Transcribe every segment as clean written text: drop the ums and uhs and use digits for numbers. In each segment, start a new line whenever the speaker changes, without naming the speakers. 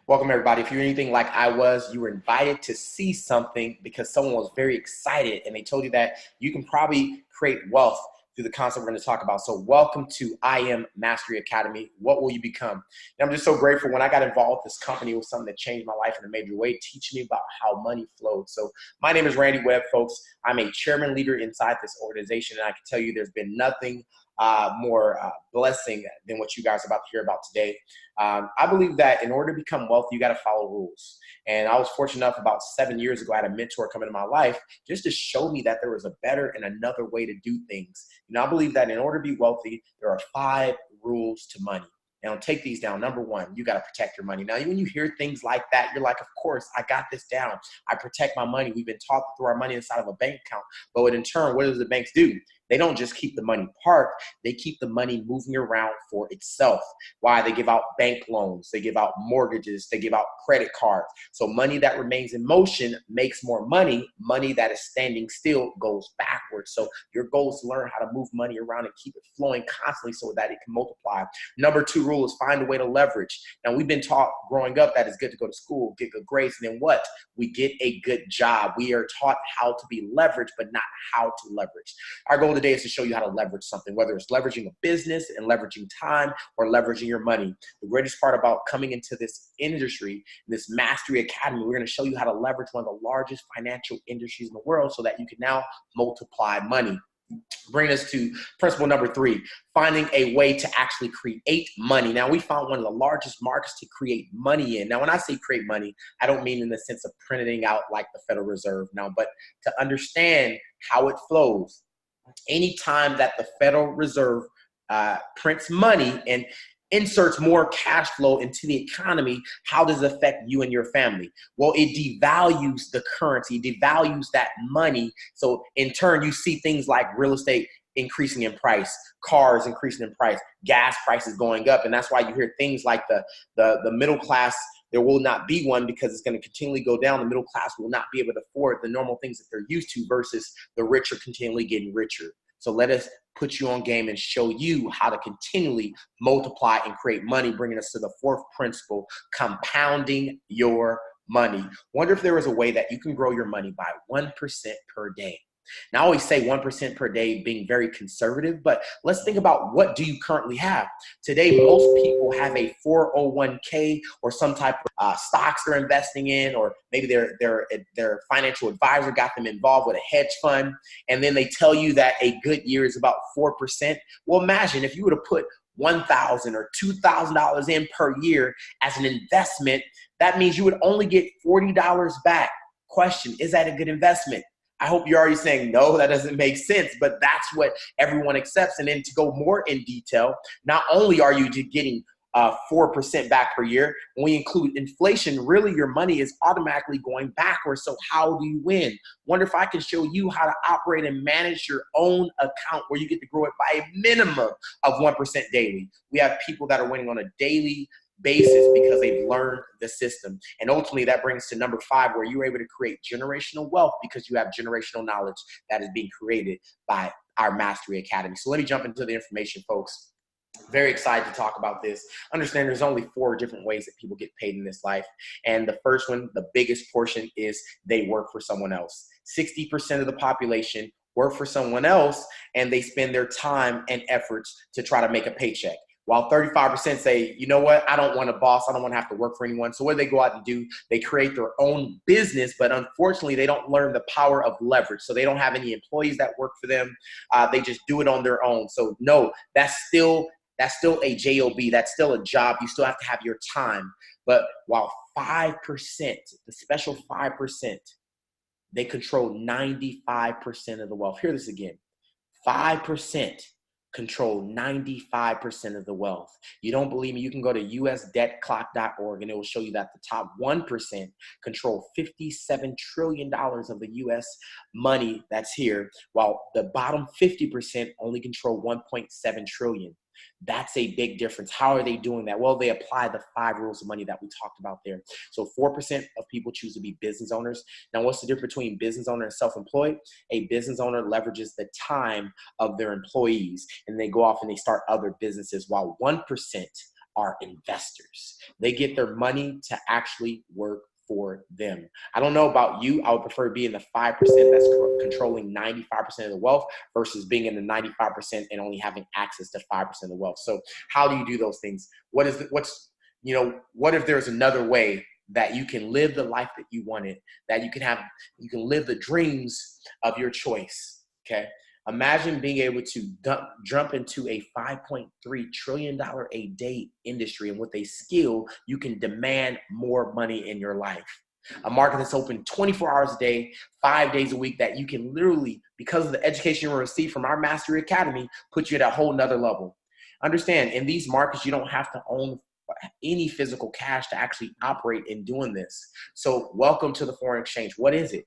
Welcome, everybody. If you're anything like I was, you were invited to see something because someone was very excited and they told you that you can probably create wealth through the concept we're going to talk about. So welcome to I Am Mastery Academy. What will you become? And I'm just so grateful. When I got involved with this company, it was something that changed my life in a major way, teaching me about how money flowed. So my name is Randy Webb, folks. I'm a chairman leader inside this organization, and I can tell you there's been nothing more blessing than what you guys are about to hear about today. I believe that in order to become wealthy, you got to follow rules. And I was fortunate enough about 7 years ago, I had a mentor come into my life just to show me that there was a better and another way to do things. I believe that in order to be wealthy, there are 5 rules to money. Now, take these down. Number 1, you got to protect your money. Now, when you hear things like that, you're like, of course, I got this down. I protect my money. We've been taught to throw our money inside of a bank account. But in turn, what does the banks do? They don't just keep the money parked. They keep the money moving around for itself. Why? They give out bank loans. They give out mortgages. They give out credit cards. So money that remains in motion makes more money. Money that is standing still goes backwards. So your goal is to learn how to move money around and keep it flowing constantly so that it can multiply. Number 2 rule is find a way to leverage. Now, we've been taught growing up that it's good to go to school, get good grades, and then what? We get a good job. We are taught how to be leveraged, but not how to leverage. Our goal today is to show you how to leverage something, whether it's leveraging a business and leveraging time or leveraging your money. The greatest part about coming into this industry, this Mastery Academy, we're going to show you how to leverage one of the largest financial industries in the world so that you can now multiply money. Bring us to principle number 3, finding a way to actually create money. Now, we found one of the largest markets to create money in. Now, when I say create money, I don't mean in the sense of printing out like the Federal Reserve now, but to understand how it flows. Anytime that the Federal Reserve prints money and inserts more cash flow into the economy, how does it affect you and your family? Well, it devalues the currency, devalues that money. So in turn, you see things like real estate increasing in price, cars increasing in price, gas prices going up. And that's why you hear things like the middle class, there will not be one because it's going to continually go down. The middle class will not be able to afford the normal things that they're used to versus the rich are continually getting richer. So let us put you on game and show you how to continually multiply and create money, bringing us to the 4th principle, compounding your money. Wonder if there is a way that you can grow your money by 1% per day. Now, I always say 1% per day being very conservative, but let's think about what do you currently have. Today, most people have a 401k or some type of stocks they're investing in, or maybe their financial advisor got them involved with a hedge fund, and then they tell you that a good year is about 4%. Well, imagine if you would have put $1,000 or $2,000 in per year as an investment, that means you would only get $40 back. Question, is that a good investment? I hope you're already saying, no, that doesn't make sense, but that's what everyone accepts. And then to go more in detail, not only are you getting 4% back per year, when we include inflation, really your money is automatically going backwards. So how do you win? Wonder if I can show you how to operate and manage your own account where you get to grow it by a minimum of 1% daily. We have people that are winning on a daily basis because they've learned the system. And ultimately that brings to number 5, where you're able to create generational wealth because you have generational knowledge that is being created by our Mastery Academy. So let me jump into the information, folks. Very excited to talk about this. Understand there's only 4 different ways that people get paid in this life. And the first one, the biggest portion, is they work for someone else. 60% of the population work for someone else, and they spend their time and efforts to try to make a paycheck. While 35% say, you know what, I don't want a boss. I don't want to have to work for anyone. So what do they go out and do? They create their own business, but unfortunately, they don't learn the power of leverage. So they don't have any employees that work for them. They just do it on their own. So no, that's still a job. That's still a job. You still have to have your time. But while 5%, the special 5%, they control 95% of the wealth. Hear this again. 5% control 95% of the wealth. You don't believe me? You can go to usdebtclock.org and it will show you that the top 1% control $57 trillion of the US money that's here, while the bottom 50% only control 1.7 trillion. That's a big difference. How are they doing that? Well, they apply the 5 rules of money that we talked about there. So 4% of people choose to be business owners. Now, what's the difference between business owner and self-employed? A business owner leverages the time of their employees, and they go off and they start other businesses, while 1% are investors. They get their money to actually work for them. I don't know about you. I would prefer being the 5% that's controlling 95% of the wealth versus being in the 95% and only having access to 5% of the wealth. So how do you do those things? What if there's another way that you can live the life that you wanted, that you can live the dreams of your choice, okay? Imagine being able to jump into a $5.3 trillion a day industry, and with a skill, you can demand more money in your life. A market that's open 24 hours a day, 5 days a week, that you can literally, because of the education you receive from our Mastery Academy, put you at a whole nother level. Understand, in these markets, you don't have to own any physical cash to actually operate in doing this. So welcome to the foreign exchange. What is it?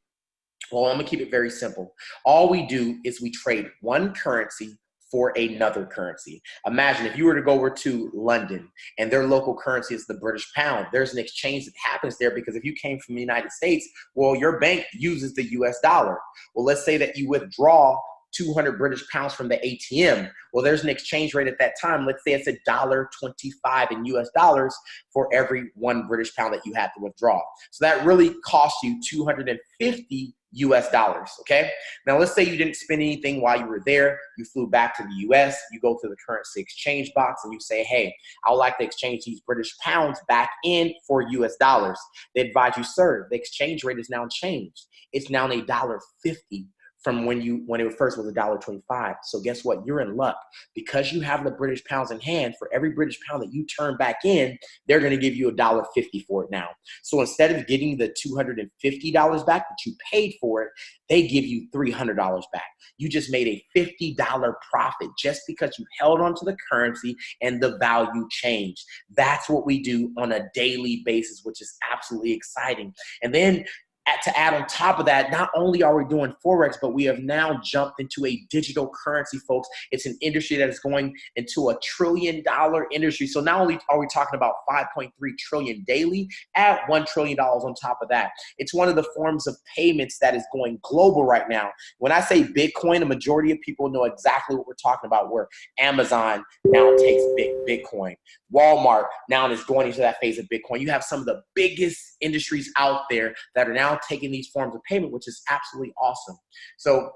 Well, I'm gonna keep it very simple. All we do is we trade one currency for another currency. Imagine if you were to go over to London and their local currency is the British pound. There's an exchange that happens there because if you came from the United States, well, your bank uses the US dollar. Well, let's say that you withdraw 200 British pounds from the ATM. Well, there's an exchange rate at that time. Let's say it's $1.25 in US dollars for every 1 British pound that you had to withdraw. So that really cost you 250 US dollars, okay? Now, let's say you didn't spend anything while you were there. You flew back to the US, you go to the currency exchange box and you say, hey, I would like to exchange these British pounds back in for US dollars. They advise you, sir, the exchange rate is now changed. It's now $1.50 from when it first was $1.25. So guess what? You're in luck. Because you have the British pounds in hand, for every British pound that you turn back in, they're going to give you $1.50 for it now. So instead of getting the $250 back that you paid for it, they give you $300 back. You just made a $50 profit just because you held onto the currency and the value changed. That's what we do on a daily basis, which is absolutely exciting. And then to add on top of that, not only are we doing Forex, but we have now jumped into a digital currency, folks. It's an industry that is going into $1 trillion industry. So not only are we talking about 5.3 trillion daily, add $1 trillion on top of that. It's one of the forms of payments that is going global right now. When I say Bitcoin, a majority of people know exactly what we're talking about, where Amazon now takes Bitcoin. Walmart now is going into that phase of Bitcoin. You have some of the biggest industries out there that are now taking these forms of payment, which is absolutely awesome. So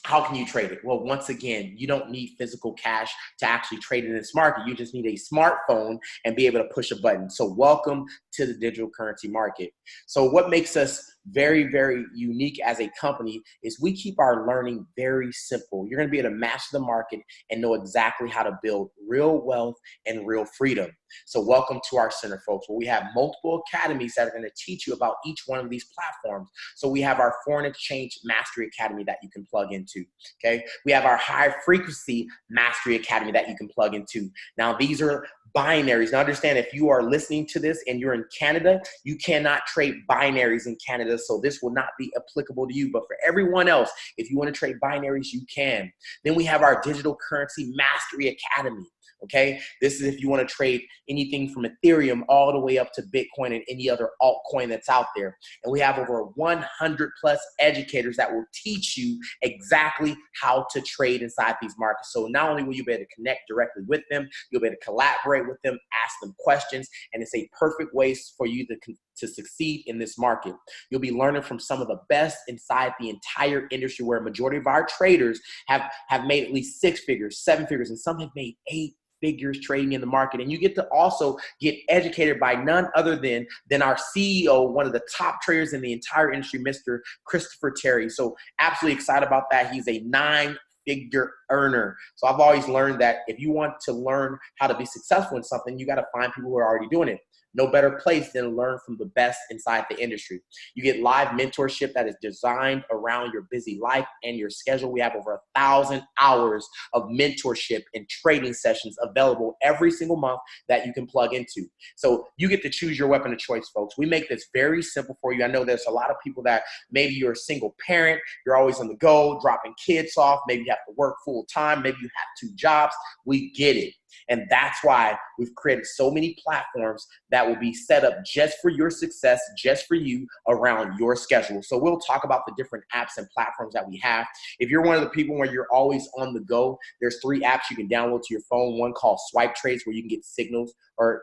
how can you trade it? Well, once again, you don't need physical cash to actually trade in this market. You just need a smartphone and be able to push a button. So welcome to the digital currency market. So what makes us very, very unique as a company is we keep our learning very simple. You're going to be able to master the market and know exactly how to build real wealth and real freedom. So welcome to our center, folks, where we have multiple academies that are going to teach you about each one of these platforms. So we have our Foreign Exchange Mastery Academy that you can plug into, okay? We have our High Frequency Mastery Academy that you can plug into. Now, these are binaries. Now, understand, if you are listening to this and you're in Canada, you cannot trade binaries in Canada, so this will not be applicable to you. But for everyone else, if you want to trade binaries, you can. Then we have our Digital Currency Mastery Academy. Okay, this is if you want to trade anything from Ethereum all the way up to Bitcoin and any other altcoin that's out there. And we have over 100 plus educators that will teach you exactly how to trade inside these markets. So not only will you be able to connect directly with them, you'll be able to collaborate with them, ask them questions, and it's a perfect way for you to succeed in this market. You'll be learning from some of the best inside the entire industry, where a majority of our traders have made at least 6 figures, 7 figures, and some have made 8 figures trading in the market. And you get to also get educated by none other than our CEO, one of the top traders in the entire industry, Mr. Christopher Terry. So absolutely excited about that. He's a 9-figure earner. So I've always learned that if you want to learn how to be successful in something, you got to find people who are already doing it. No better place than learn from the best inside the industry. You get live mentorship that is designed around your busy life and your schedule. We have over 1,000 hours of mentorship and trading sessions available every single month that you can plug into. So you get to choose your weapon of choice, folks. We make this very simple for you. I know there's a lot of people that maybe you're a single parent, you're always on the go, dropping kids off, maybe you have to work full full-time, maybe you have 2 jobs. We get it. And that's why we've created so many platforms that will be set up just for your success, just for you around your schedule. So we'll talk about the different apps and platforms that we have. If you're one of the people where you're always on the go, there's 3 apps you can download to your phone. One called Swipe Trades, where you can get signals, or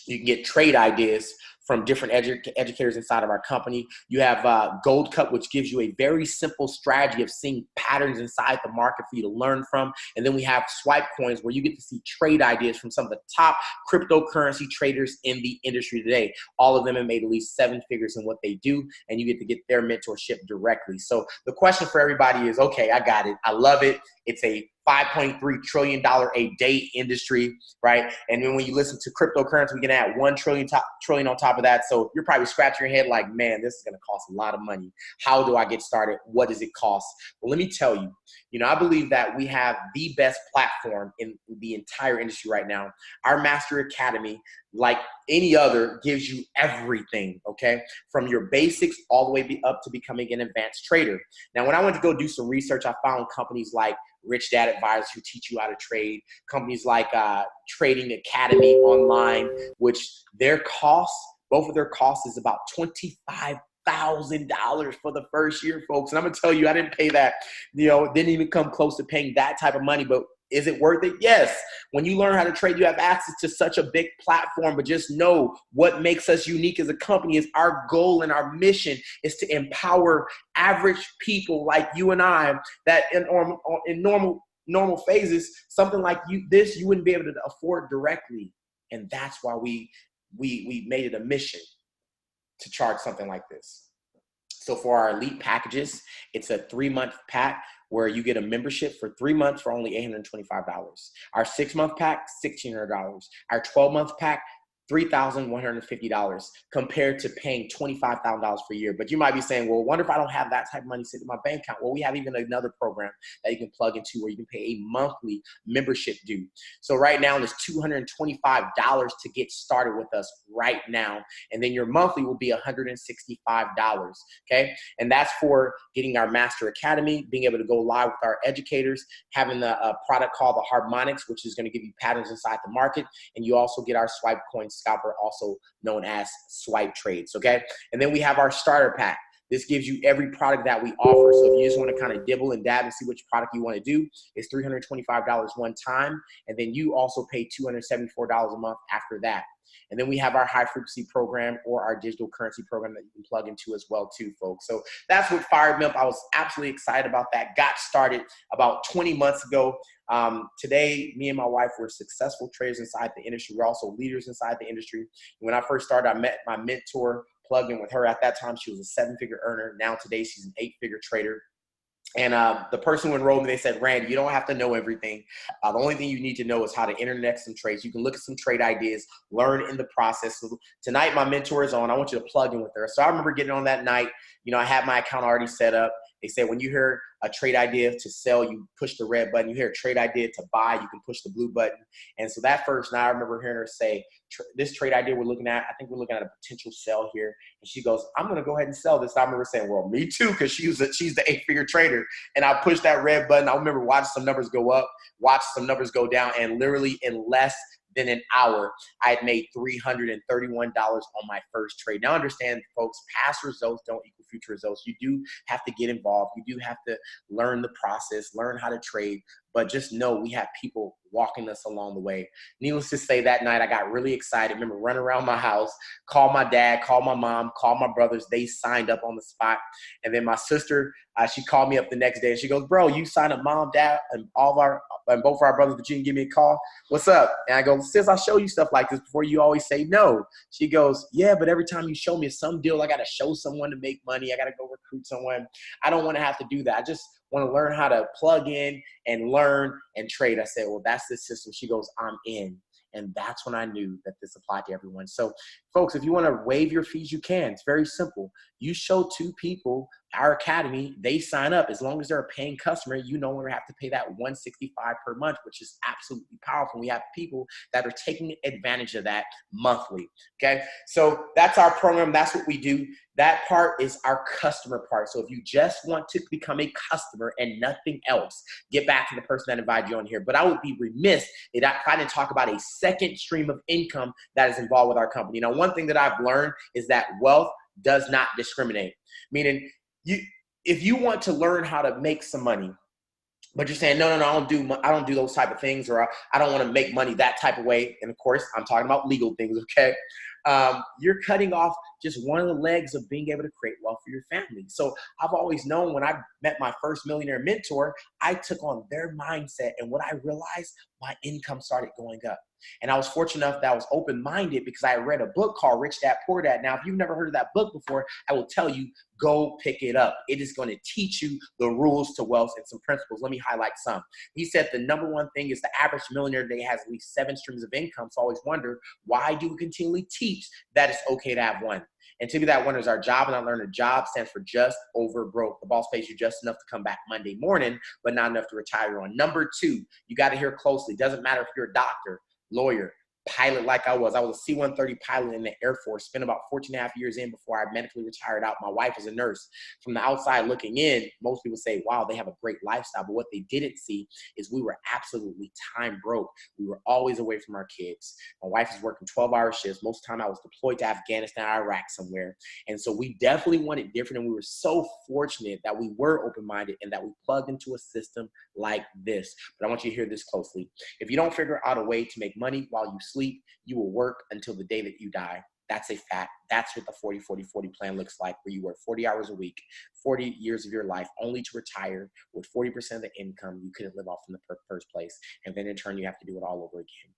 you can get trade ideas from different educators inside of our company. You have Gold Cup, which gives you a very simple strategy of seeing patterns inside the market for you to learn from. And then we have Swipe Coins, where you get to see trade ideas from some of the top cryptocurrency traders in the industry today. All of them have made at least 7 figures in what they do, and you get to get their mentorship directly. So the question for everybody is, okay, I got it. I love it. It's a $5.3 trillion a day industry, right? And then when you listen to cryptocurrency, we can add $1 trillion on top of that. So you're probably scratching your head like, man, this is going to cost a lot of money. How do I get started? What does it cost? Well, let me tell you, I believe that we have the best platform in the entire industry right now. Our Master Academy, like any other, gives you everything, okay? From your basics all the way up to becoming an advanced trader. Now, when I went to go do some research, I found companies like Rich Dad Advisors, who teach you how to trade, companies like Trading Academy Online, which their costs, both of their costs is about $25,000 for the first year, folks. And I'm gonna tell you, I didn't pay that, didn't even come close to paying that type of money, but is it worth it? Yes. When you learn how to trade, you have access to such a big platform, but just know what makes us unique as a company is our goal and our mission is to empower average people like you and I that in normal phases, something like you wouldn't be able to afford directly. And that's why we made it a mission to charge something like this. So for our elite packages, it's a 3-month pack where you get a membership for 3 months for only $825. Our 6-month pack, $1,600. Our 12-month pack, $3,150, compared to paying $25,000 per year. But you might be saying, well, wonder if I don't have that type of money sitting in my bank account. Well, we have even another program that you can plug into where you can pay a monthly membership due. So right now, it's $225 to get started with us right now. And then your monthly will be $165, okay? And that's for getting our Master Academy, being able to go live with our educators, having a product called the Harmonics, which is going to give you patterns inside the market. And you also get our Swipe Coins Scalper, also known as Swipe Trades, okay? And then we have our starter pack. This gives you every product that we offer. So if you just want to kind of dibble and dab and see which product you want to do, it's $325 one time. And then you also pay $274 a month after that. And then we have our high frequency program or our digital currency program that you can plug into as well too, folks. So that's what fired me up. I was absolutely excited about that. Got started about 20 months ago. Today, me and my wife were successful traders inside the industry. We're also leaders inside the industry. When I first started, I met my mentor, plugged in with her. At that time, she was a 7-figure earner. Now today, she's an 8-figure trader. And the person who enrolled me, they said, Randy, you don't have to know everything. The only thing you need to know is how to internet some trades. You can look at some trade ideas, learn in the process. So tonight, my mentor is on. I want you to plug in with her. So I remember getting on that night. I had my account already set up. They said, when you hear a trade idea to sell, you push the red button. You hear a trade idea to buy, you can push the blue button. And so that first night, I remember hearing her say, this trade idea we're looking at, I think we're looking at a potential sell here. And she goes, I'm going to go ahead and sell this. I remember saying, well, me too, because she's the 8-figure trader. And I pushed that red button. I remember watching some numbers go up, watch some numbers go down, and literally in less than an hour, I had made $331 on my first trade. Now understand, folks, past results don't equal future results. You do have to get involved. You do have to learn the process, learn how to trade, but just know we have people walking us along the way. Needless to say, that night I got really excited. I remember running around my house, called my dad, called my mom, called my brothers. They signed up on the spot. And then my sister, she called me up the next day and she goes, bro, you signed up, mom, dad, and both of our brothers, but you didn't give me a call. What's up? And I go, sis, I show you stuff like this before. You always say no. She goes, yeah, but every time you show me some deal, I got to show someone to make money. I got to go recruit someone. I don't want to have to do that. I just want to learn how to plug in and learn and trade. I said, well, that's the system. She goes, I'm in. And that's when I knew that this applied to everyone. So folks, if you want to waive your fees, you can. It's very simple. You show 2 people our academy, they sign up. As long as they're a paying customer, you no longer have to pay that $165 per month, which is absolutely powerful. We have people that are taking advantage of that monthly. Okay, so that's our program. That's what we do. That part is our customer part. So if you just want to become a customer and nothing else, get back to the person that invited you on here. But I would be remiss if I didn't talk about a second stream of income that is involved with our company. Now, one thing that I've learned is that wealth does not discriminate. Meaning, if you want to learn how to make some money, but you're saying, no, I don't do those type of things, or I don't want to make money that type of way. And of course, I'm talking about legal things, okay? You're cutting off just one of the legs of being able to create wealth for your family. So I've always known when I met my first millionaire mentor, I took on their mindset. And what I realized, my income started going up. And I was fortunate enough that I was open-minded because I read a book called Rich Dad, Poor Dad. Now, if you've never heard of that book before, I will tell you, go pick it up. It is going to teach you the rules to wealth and some principles. Let me highlight some. He said the number one thing is the average millionaire today has at least 7 streams of income. So I always wonder, why do we continually teach that it's okay to have one? And to me, that one is our job. And I learned a job stands for just over broke. The boss pays you just enough to come back Monday morning, but not enough to retire on. Number 2, you got to hear closely. Doesn't matter if you're a doctor, lawyer, pilot like I was. I was a C-130 pilot in the Air Force, spent about 14 and a half years in before I medically retired out. My wife is a nurse. From the outside looking in, most people say, wow, they have a great lifestyle. But what they didn't see is we were absolutely time broke. We were always away from our kids. My wife is working 12-hour shifts. Most of the time I was deployed to Afghanistan, Iraq somewhere. And so we definitely wanted different. And we were so fortunate that we were open-minded and that we plugged into a system like this. But I want you to hear this closely. If you don't figure out a way to make money while you sleep, you will work until the day that you die. That's a fact. That's what the 40-40-40 plan looks like, where you work 40 hours a week, 40 years of your life, only to retire with 40% of the income you couldn't live off in the first place. And then in turn, you have to do it all over again.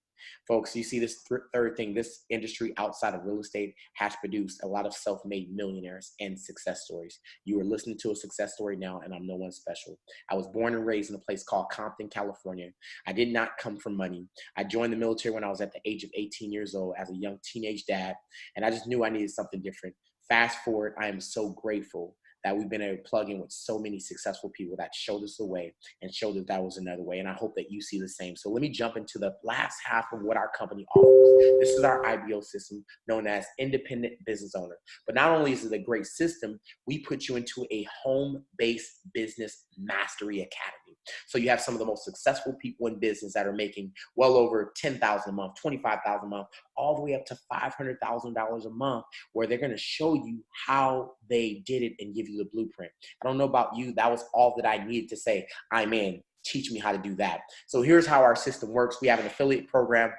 Folks, you see this third thing, this industry outside of real estate has produced a lot of self-made millionaires and success stories. You are listening to a success story now, and I'm no one special. I was born and raised in a place called Compton, California. I did not come from money. I joined the military when I was at the age of 18 years old as a young teenage dad, and I just knew I needed something different. Fast forward, I am so grateful that we've been able to plug in with so many successful people that showed us the way and showed that that was another way. And I hope that you see the same. So let me jump into the last half of what our company offers. This is our IBO system known as Independent Business Owner. But not only is it a great system, we put you into a home-based business mastery academy. So you have some of the most successful people in business that are making well over $10,000 a month, $25,000 a month, all the way up to $500,000 a month, where they're going to show you how they did it and give you the blueprint. I don't know about you. That was all that I needed to say, I'm in. Teach me how to do that. So here's how our system works. We have an affiliate program.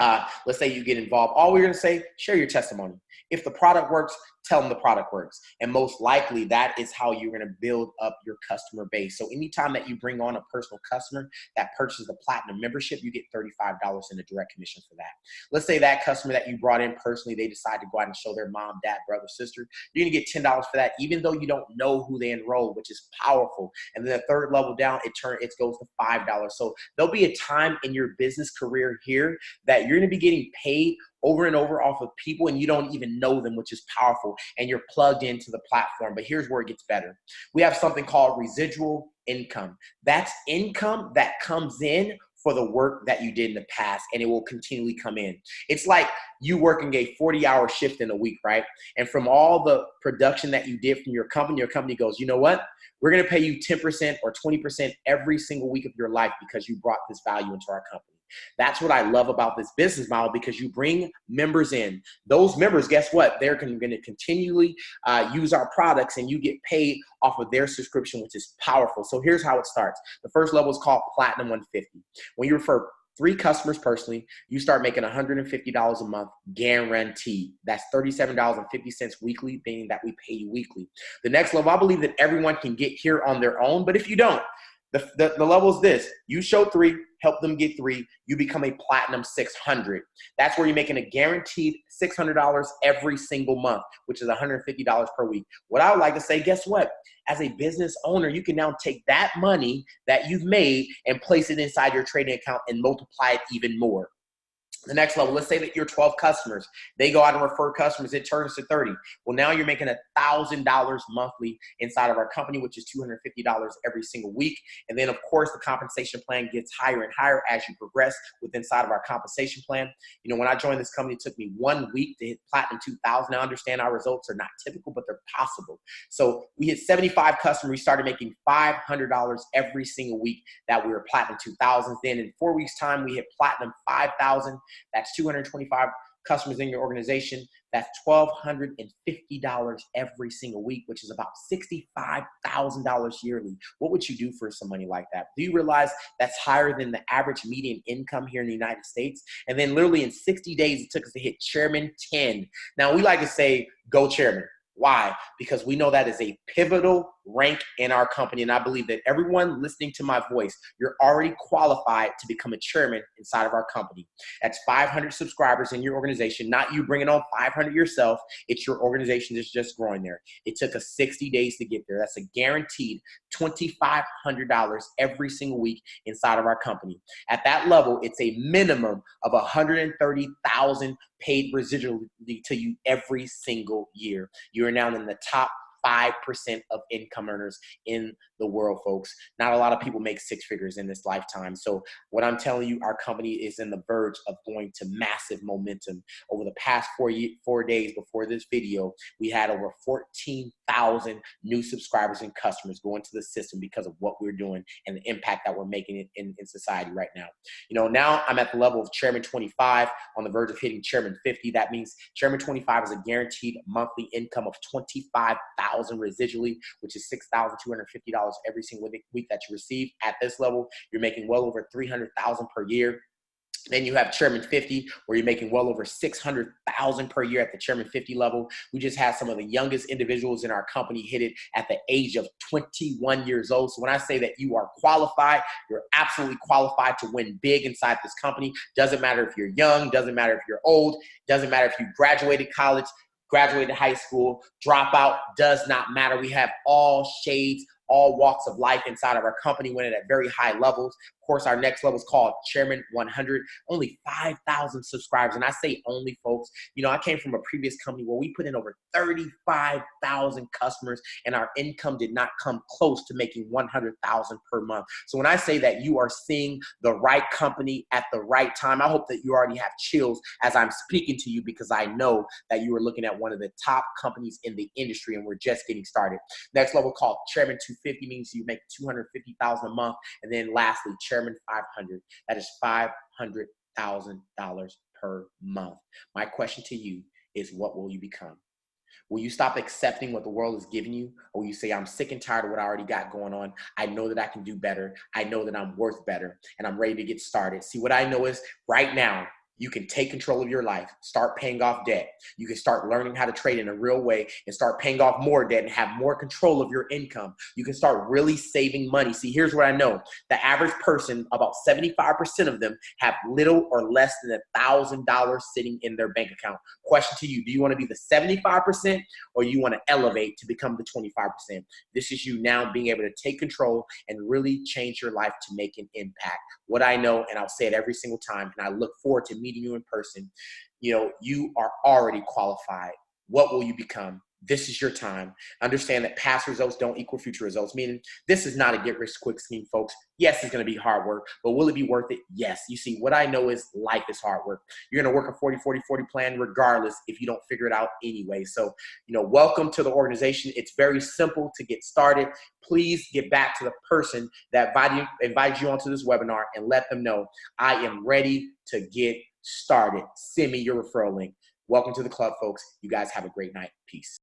Let's say you get involved. All we're going to say, share your testimony. If the product works, tell them the product works. And most likely that is how you're going to build up your customer base. So anytime that you bring on a personal customer that purchases the platinum membership, you get $35 in a direct commission for that. Let's say that customer that you brought in personally, they decide to go out and show their mom, dad, brother, sister. You're going to get $10 for that, even though you don't know who they enrolled, which is powerful. And then the third level down, it goes to $5. So there'll be a time in your business career here that you're going to be getting paid over and over off of people and you don't even know them, which is powerful, and you're plugged into the platform. But here's where it gets better. We have something called residual income. That's income that comes in for the work that you did in the past, and it will continually come in. It's like you working a 40-hour shift in a week, right? And from all the production that you did from your company goes, you know what? We're going to pay you 10% or 20% every single week of your life because you brought this value into our company. That's what I love about this business model, because you bring members in. Those members, guess what? They're going to continually use our products, and you get paid off of their subscription, which is powerful. So here's how it starts. The first level is called Platinum 150. When you refer 3 customers personally, you start making $150 a month guaranteed. That's $37.50 weekly, meaning that we pay you weekly. The next level, I believe that everyone can get here on their own, but if you don't, the level is this. You show 3, help them get 3, you become a Platinum 600. That's where you're making a guaranteed $600 every single month, which is $150 per week. What I would like to say, guess what? As a business owner, you can now take that money that you've made and place it inside your trading account and multiply it even more. The next level, let's say that you're 12 customers. They go out and refer customers. It turns to 30. Well, now you're making $1,000 monthly inside of our company, which is $250 every single week. And then, of course, the compensation plan gets higher and higher as you progress with inside of our compensation plan. You know, when I joined this company, it took me 1 week to hit Platinum 2000. Now, I understand our results are not typical, but they're possible. So we hit 75 customers. We started making $500 every single week that we were Platinum 2000. Then in 4 weeks' time, we hit Platinum 5,000. That's 225 customers in your organization. That's $1,250 every single week, which is about $65,000 yearly. What would you do for some money like that? Do you realize that's higher than the average median income here in the United States? And then literally in 60 days, it took us to hit Chairman 10. Now, we like to say, go Chairman. Why? Because we know that is a pivotal rank in our company. And I believe that everyone listening to my voice, you're already qualified to become a chairman inside of our company. That's 500 subscribers in your organization, not you bringing on 500 yourself. It's your organization that's just growing there. It took us 60 days to get there. That's a guaranteed $2,500 every single week inside of our company. At that level, it's a minimum of $130,000 paid residually to you every single year. You are now in the top 5% of income earners in the world, folks. Not a lot of people make six figures in this lifetime. So what I'm telling you, our company is in the verge of going to massive momentum. Over the past 4 days before this video, we had over 14,000 new subscribers and customers go into the system because of what we're doing and the impact that we're making in society right now. You know, now I'm at the level of Chairman 25, on the verge of hitting Chairman 50. That means Chairman 25 is a guaranteed monthly income of $25,000 residually, which is $6,250 every single week that you receive. At this level, you're making well over $300,000 per year. Then you have Chairman 50, where you're making well over $600,000 per year at the Chairman 50 level. We just had some of the youngest individuals in our company hit it at the age of 21 years old. So when I say that you are qualified, you're absolutely qualified to win big inside this company. Doesn't matter if you're young, doesn't matter if you're old, doesn't matter if you graduated college, graduated high school, dropout, does not matter. We have all shades, all walks of life inside of our company, winning at very high levels. Of course, our next level is called Chairman 100, only 5,000 subscribers. And I say only, folks. You know, I came from a previous company where we put in over 35,000 customers and our income did not come close to making 100,000 per month. So when I say that you are seeing the right company at the right time, I hope that you already have chills as I'm speaking to you, because I know that you are looking at one of the top companies in the industry and we're just getting started. Next level called Chairman 250 means you make $250,000 a month. And then lastly, Chairman 500, that is $500,000 per month. My question to you is, what will you become? Will you stop accepting what the world is giving you? Or will you say, I'm sick and tired of what I already got going on. I know that I can do better. I know that I'm worth better and I'm ready to get started. See, what I know is right now, you can take control of your life, start paying off debt. You can start learning how to trade in a real way and start paying off more debt and have more control of your income. You can start really saving money. See, here's what I know. The average person, about 75% of them have little or less than $1,000 sitting in their bank account. Question to you, do you want to be the 75% or you want to elevate to become the 25%? This is you now being able to take control and really change your life to make an impact. What I know, and I'll say it every single time, and I look forward to meeting you in person, you know, you are already qualified. What will you become? This is your time. Understand that past results don't equal future results, meaning this is not a get-rich-quick scheme, folks. Yes, it's going to be hard work, but will it be worth it? Yes. You see, what I know is life is hard work. You're going to work a 40-40-40 plan regardless if you don't figure it out anyway. So, you know, welcome to the organization. It's very simple to get started. Please get back to the person that invited you onto this webinar and let them know, I am ready to get started. Send me your referral link. Welcome to the club, folks. You guys have a great night. Peace.